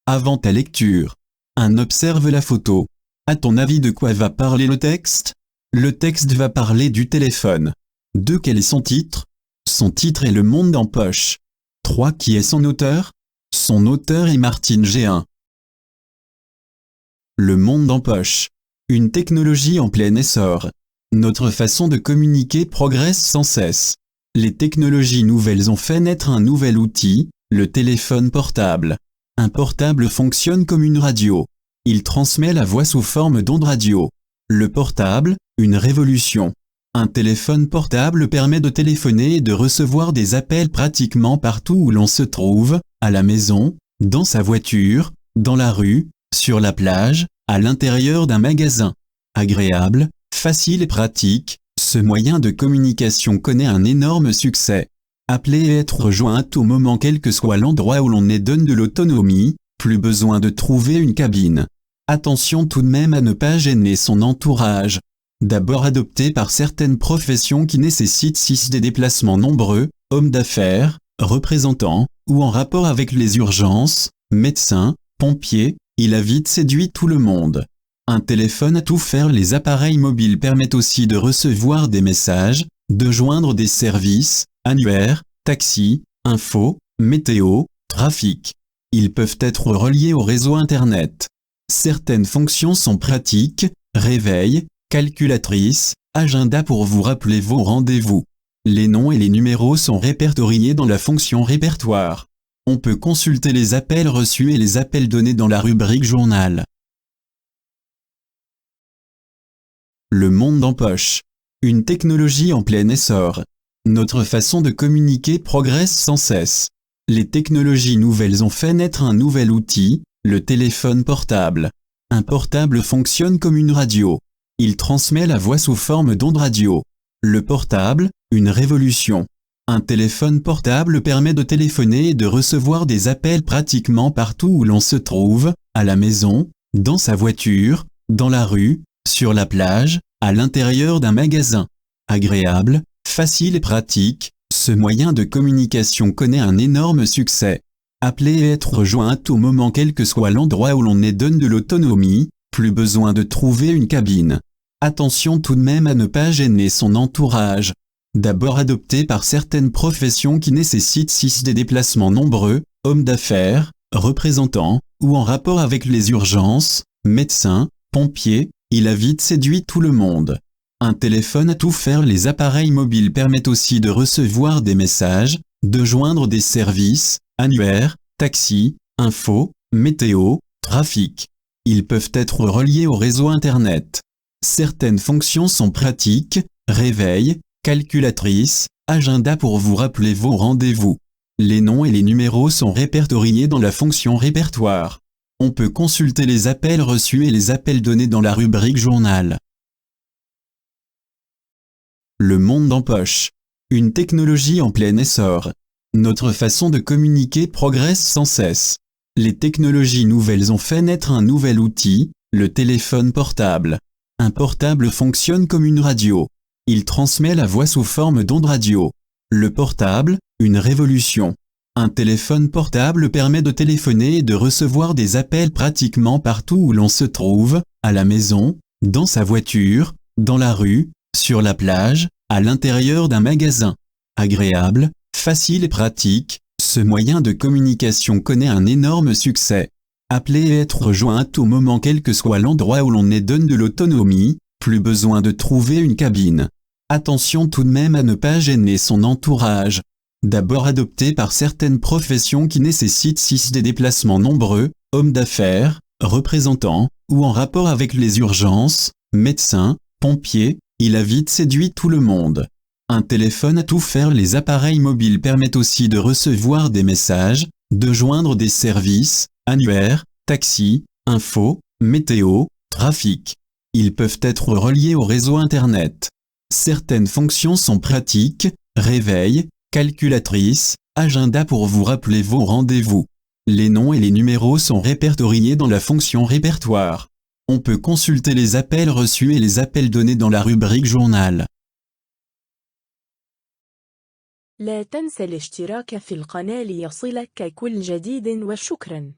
Avant ta lecture, observe la photo. À ton avis, de quoi va parler le texte? Le texte va parler du téléphone. 2. Quel est son titre? Son titre est Le Monde en poche. 3. Qui est son auteur? Son auteur est Martin G1. Le monde en poche. Une technologie en plein essor. Notre façon de communiquer progresse sans cesse. Les technologies nouvelles ont fait naître un nouvel outil, le téléphone portable. Un portable fonctionne comme une radio. Il transmet la voix sous forme d'ondes radio. Le portable, une révolution. Un téléphone portable permet de téléphoner et de recevoir des appels pratiquement partout où l'on se trouve, à la maison, dans sa voiture, dans la rue, sur la plage, à l'intérieur d'un magasin. Agréable, facile et pratique, ce moyen de communication connaît un énorme succès. Appeler et être rejoint à tout moment quel que soit l'endroit où l'on est donne de l'autonomie, plus besoin de trouver une cabine. Attention tout de même à ne pas gêner son entourage. D'abord adopté par certaines professions qui nécessitent des déplacements nombreux, hommes d'affaires, représentants, ou en rapport avec les urgences, médecins, pompiers, il a vite séduit tout le monde. Un téléphone à tout faire. Les appareils mobiles permettent aussi de recevoir des messages, de joindre des services, annuaires, taxis, infos, météo, trafic. Ils peuvent être reliés au réseau Internet. Certaines fonctions sont pratiques, réveil, calculatrice, agenda pour vous rappeler vos rendez-vous. Les noms et les numéros sont répertoriés dans la fonction répertoire. On peut consulter les appels reçus et les appels donnés dans la rubrique journal. Le monde en poche. Une technologie en plein essor. Notre façon de communiquer progresse sans cesse. Les technologies nouvelles ont fait naître un nouvel outil, le téléphone portable. Un portable fonctionne comme une radio. Il transmet la voix sous forme d'ondes radio. Le portable, une révolution. Un téléphone portable permet de téléphoner et de recevoir des appels pratiquement partout où l'on se trouve, à la maison, dans sa voiture, dans la rue, sur la plage, à l'intérieur d'un magasin. Agréable, facile et pratique, ce moyen de communication connaît un énorme succès. Appeler et être rejoint à tout moment quel que soit l'endroit où l'on est donne de l'autonomie, plus besoin de trouver une cabine. Attention tout de même à ne pas gêner son entourage. D'abord adopté par certaines professions qui nécessitent des déplacements nombreux, hommes d'affaires, représentants, ou en rapport avec les urgences, médecins, pompiers, il a vite séduit tout le monde. Un téléphone à tout faire. Les appareils mobiles permettent aussi de recevoir des messages, de joindre des services, annuaires, taxis, infos, météo, trafic. Ils peuvent être reliés au réseau Internet. Certaines fonctions sont pratiques, réveil, calculatrice, agenda pour vous rappeler vos rendez-vous. Les noms et les numéros sont répertoriés dans la fonction répertoire. On peut consulter les appels reçus et les appels donnés dans la rubrique journal. Le monde en poche. Une technologie en plein essor. Notre façon de communiquer progresse sans cesse. Les technologies nouvelles ont fait naître un nouvel outil, le téléphone portable. Un portable fonctionne comme une radio. Il transmet la voix sous forme d'ondes radio. Le portable, une révolution. Un téléphone portable permet de téléphoner et de recevoir des appels pratiquement partout où l'on se trouve, à la maison, dans sa voiture, dans la rue, sur la plage, à l'intérieur d'un magasin. Agréable, facile et pratique, ce moyen de communication connaît un énorme succès. Appeler et être rejoint à tout moment quel que soit l'endroit où l'on est donne de l'autonomie, plus besoin de trouver une cabine. Attention tout de même à ne pas gêner son entourage. D'abord adopté par certaines professions qui nécessitent des déplacements nombreux, hommes d'affaires, représentants, ou en rapport avec les urgences, médecins, pompiers, il a vite séduit tout le monde. Un téléphone à tout faire. Les appareils mobiles permettent aussi de recevoir des messages, de joindre des services, annuaires, taxis, infos, météo, trafic. Ils peuvent être reliés au réseau Internet. Certaines fonctions sont pratiques, réveil, calculatrice, agenda pour vous rappeler vos rendez-vous. Les noms et les numéros sont répertoriés dans la fonction répertoire. On peut consulter les appels reçus et les appels donnés dans la rubrique journal. لا تنسى الاشتراك في القناة ليصلك كل جديد وشكرا.